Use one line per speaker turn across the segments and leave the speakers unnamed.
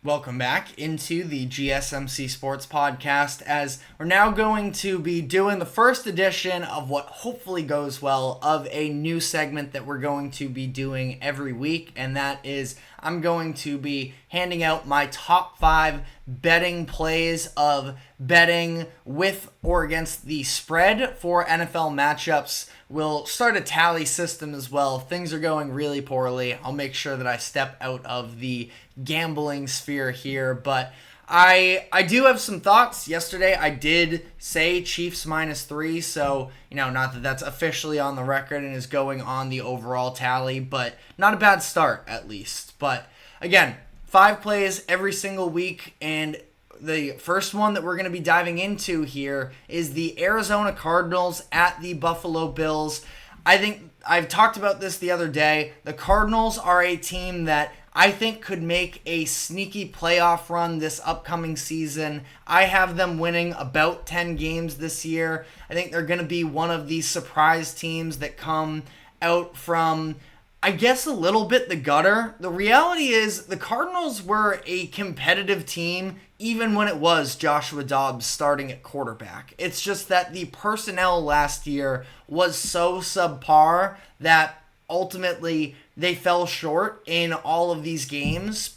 Welcome back into the GSMC Sports Podcast, as we're now going to be doing the first edition of what hopefully goes well of a new segment that we're going to be doing every week, and that is I'm going to be handing out my top 5 betting plays of betting with or against the spread for NFL matchups. We'll start a tally system as well. If things are going really poorly, I'll make sure that I step out of the gambling sphere here, but I do have some thoughts. Yesterday I did say Chiefs -3, so not that that's officially on the record and is going on the overall tally, but not a bad start at least. But again, 5 plays every single week, and the first one that we're going to be diving into here is the Arizona Cardinals at the Buffalo Bills. I think I've talked about this the other day. The Cardinals are a team that I think could make a sneaky playoff run this upcoming season. I have them winning about 10 games this year. I think they're going to be one of these surprise teams that come out from, I guess, a little bit the gutter. The reality is the Cardinals were a competitive team even when it was Joshua Dobbs starting at quarterback. It's just that the personnel last year was so subpar that ultimately they fell short in all of these games,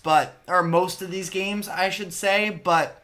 or most of these games, I should say. But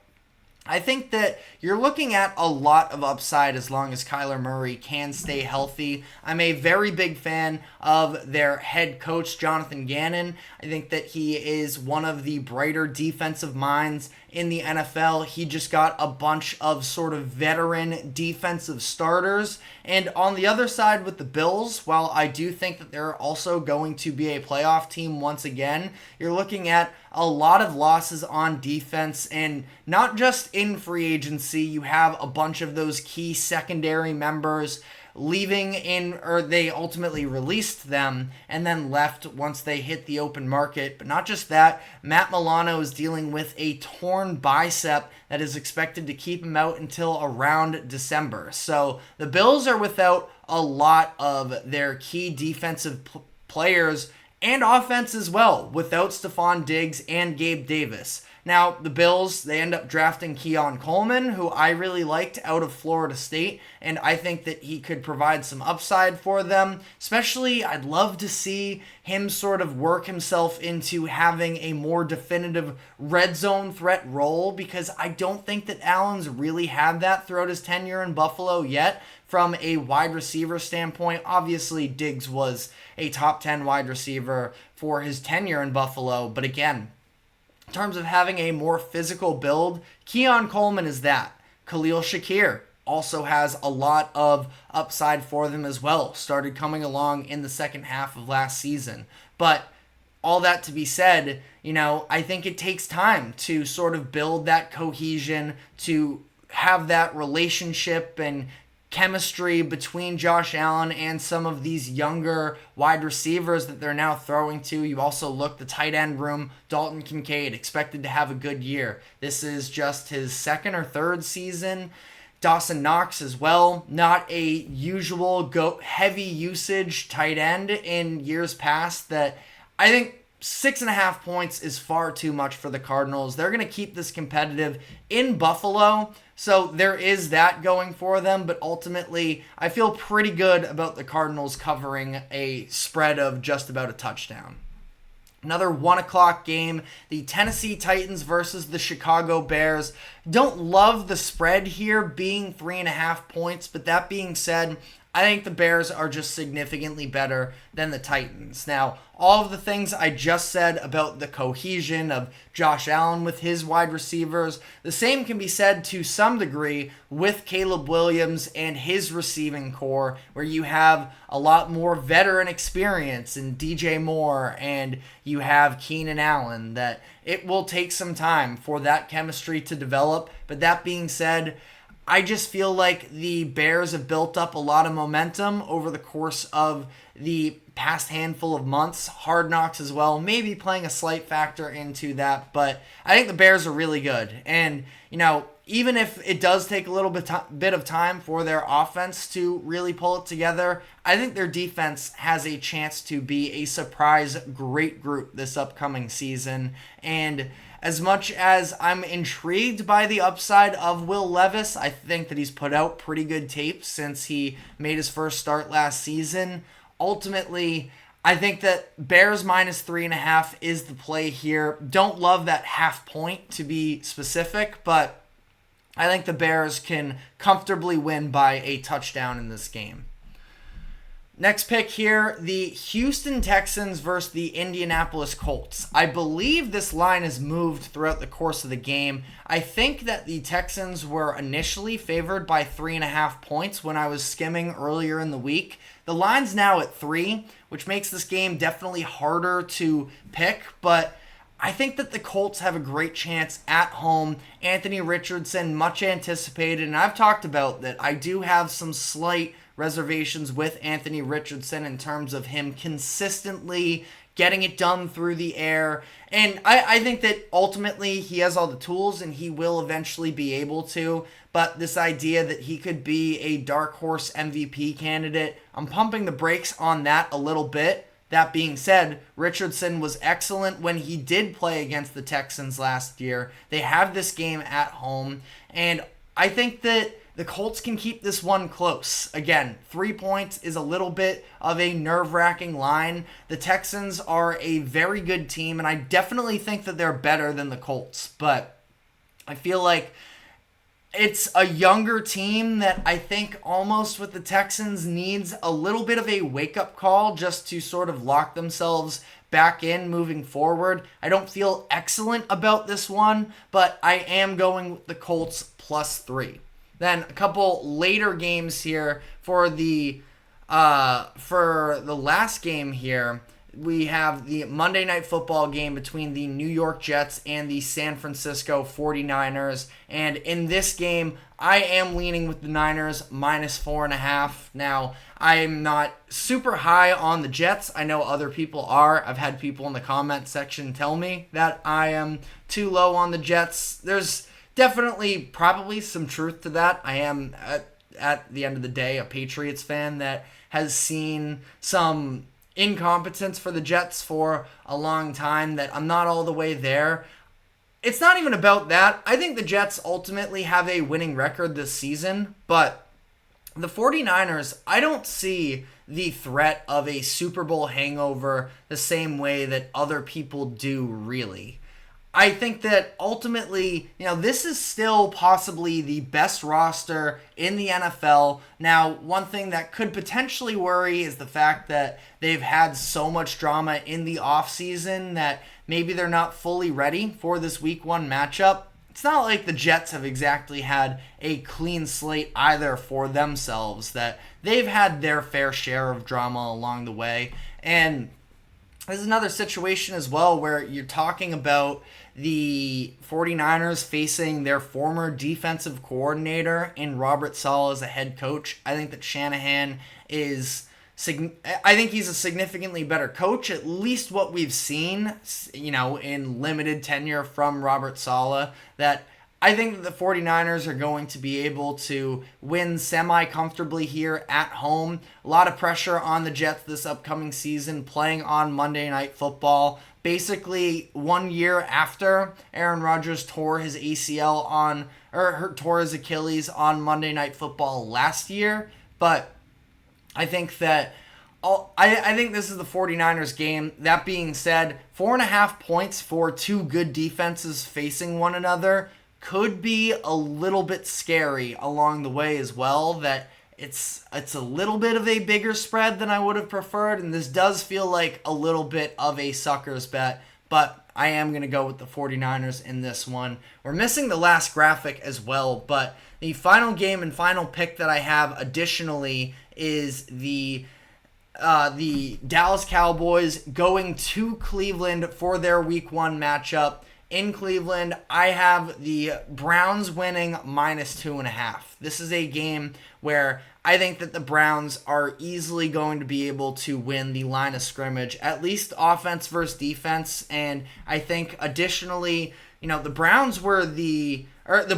I think that you're looking at a lot of upside as long as Kyler Murray can stay healthy. I'm a very big fan of their head coach, Jonathan Gannon. I think that he is one of the brighter defensive minds in the NFL. He just got a bunch of sort of veteran defensive starters. And on the other side with the Bills, while I do think that they're also going to be a playoff team once again, you're looking at a lot of losses on defense, and not just in free agency. You have a bunch of those key secondary members leaving or they ultimately released them and then left once they hit the open market. But not just that, Matt Milano is dealing with a torn bicep that is expected to keep him out until around December. So the Bills are without a lot of their key defensive players and offense as well, without Stephon Diggs and Gabe Davis. Now, the Bills, they end up drafting Keon Coleman, who I really liked out of Florida State, and I think that he could provide some upside for them. Especially, I'd love to see him sort of work himself into having a more definitive red zone threat role, because I don't think that Allen's really had that throughout his tenure in Buffalo yet. From a wide receiver standpoint, obviously Diggs was a top 10 wide receiver for his tenure in Buffalo, but again, in terms of having a more physical build, Keon Coleman is that. Khalil Shakir also has a lot of upside for them as well. Started coming along in the second half of last season. But all that to be said, I think it takes time to sort of build that cohesion, to have that relationship and chemistry between Josh Allen and some of these younger wide receivers that they're now throwing to. You also look the tight end room, Dalton Kincaid, expected to have a good year. This is just his second or third season. Dawson Knox as well, not a usual heavy usage tight end in years past. That I think 6.5 points is far too much for the Cardinals. They're going to keep this competitive in Buffalo, so there is that going for them, but ultimately I feel pretty good about the Cardinals covering a spread of just about a touchdown. Another 1 o'clock game, the Tennessee Titans versus the Chicago Bears. Don't love the spread here being 3.5 points, but that being said, I think the Bears are just significantly better than the Titans. Now, all of the things I just said about the cohesion of Josh Allen with his wide receivers, the same can be said to some degree with Caleb Williams and his receiving core, where you have a lot more veteran experience in DJ Moore and you have Keenan Allen, that it will take some time for that chemistry to develop. But that being said, I just feel like the Bears have built up a lot of momentum over the course of the past handful of months. Hard Knocks as well, maybe playing a slight factor into that, but I think the Bears are really good. And, even if it does take a little bit of time for their offense to really pull it together, I think their defense has a chance to be a surprise great group this upcoming season. And as much as I'm intrigued by the upside of Will Levis, I think that he's put out pretty good tape since he made his first start last season. Ultimately, I think that Bears minus 3.5 is the play here. Don't love that half point to be specific, but I think the Bears can comfortably win by a touchdown in this game. Next pick here, the Houston Texans versus the Indianapolis Colts. I believe this line has moved throughout the course of the game. I think that the Texans were initially favored by 3.5 points when I was skimming earlier in the week. The line's now at 3, which makes this game definitely harder to pick, but I think that the Colts have a great chance at home. Anthony Richardson, much anticipated, and I've talked about that I do have some slight reservations with Anthony Richardson in terms of him consistently getting it done through the air. And I think that ultimately he has all the tools and he will eventually be able to. But this idea that he could be a dark horse MVP candidate, I'm pumping the brakes on that a little bit. That being said, Richardson was excellent when he did play against the Texans last year. They have this game at home, and I think that the Colts can keep this one close. Again, 3 points is a little bit of a nerve-wracking line. The Texans are a very good team, and I definitely think that they're better than the Colts, but I feel like it's a younger team that I think almost with the Texans needs a little bit of a wake-up call just to sort of lock themselves back in moving forward. I don't feel excellent about this one, but I am going with the Colts +3. Then a couple later games here for the last game here. We have the Monday Night Football game between the New York Jets and the San Francisco 49ers. And in this game, I am leaning with the Niners -4.5. Now, I'm not super high on the Jets. I know other people are. I've had people in the comment section tell me that I am too low on the Jets. There's definitely probably some truth to that. I am, at the end of the day, a Patriots fan that has seen some incompetence for the Jets for a long time, that I'm not all the way there. It's not even about that. I think the Jets ultimately have a winning record this season, but the 49ers, I don't see the threat of a Super Bowl hangover the same way that other people do, really. I think that ultimately, this is still possibly the best roster in the NFL. Now, one thing that could potentially worry is the fact that they've had so much drama in the offseason that maybe they're not fully ready for this Week 1 matchup. It's not like the Jets have exactly had a clean slate either for themselves, that they've had their fair share of drama along the way. And this is another situation as well where you're talking about the 49ers facing their former defensive coordinator in Robert Saleh as a head coach. I think that Shanahan is I think he's a significantly better coach, at least what we've seen, in limited tenure from Robert Saleh, that I think that the 49ers are going to be able to win semi-comfortably here at home. A lot of pressure on the Jets this upcoming season, playing on Monday Night Football. Basically, 1 year after Aaron Rodgers tore his tore his Achilles on Monday Night Football last year. But I think that I think this is the 49ers game. That being said, 4.5 points for two good defenses facing one another could be a little bit scary along the way as well, that it's a little bit of a bigger spread than I would have preferred, and this does feel like a little bit of a sucker's bet, but I am going to go with the 49ers in this one. We're missing the last graphic as well, but the final game and final pick that I have additionally is the Dallas Cowboys going to Cleveland for their Week 1 matchup. In Cleveland, I have the Browns winning -2.5. This is a game where I think that the Browns are easily going to be able to win the line of scrimmage, at least offense versus defense. And I think additionally, the Browns were the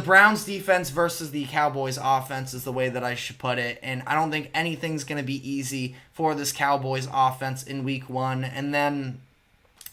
Browns defense versus the Cowboys offense is the way that I should put it. And I don't think anything's going to be easy for this Cowboys offense in Week 1. And then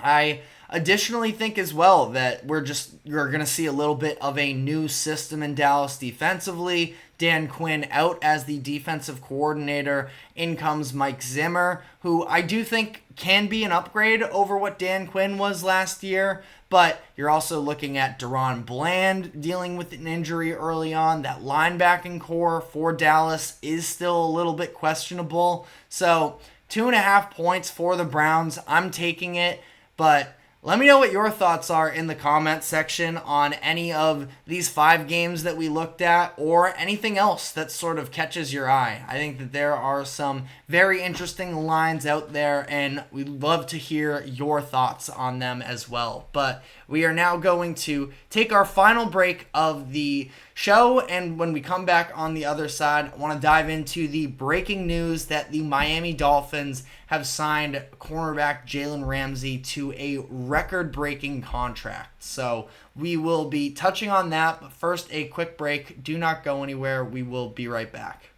I additionally think as well that we're going to see a little bit of a new system in Dallas defensively. Dan Quinn out as the defensive coordinator. In comes Mike Zimmer, who I do think can be an upgrade over what Dan Quinn was last year. But you're also looking at Deron Bland dealing with an injury early on. That linebacking core for Dallas is still a little bit questionable. So 2.5 points for the Browns. I'm taking it. But let me know what your thoughts are in the comment section on any of these 5 games that we looked at or anything else that sort of catches your eye. I think that there are some very interesting lines out there, and we'd love to hear your thoughts on them as well. But we are now going to take our final break of the show, and when we come back on the other side, I want to dive into the breaking news that the Miami Dolphins have signed cornerback Jalen Ramsey to a record-breaking contract. So we will be touching on that, but first a quick break. Do not go anywhere. We will be right back.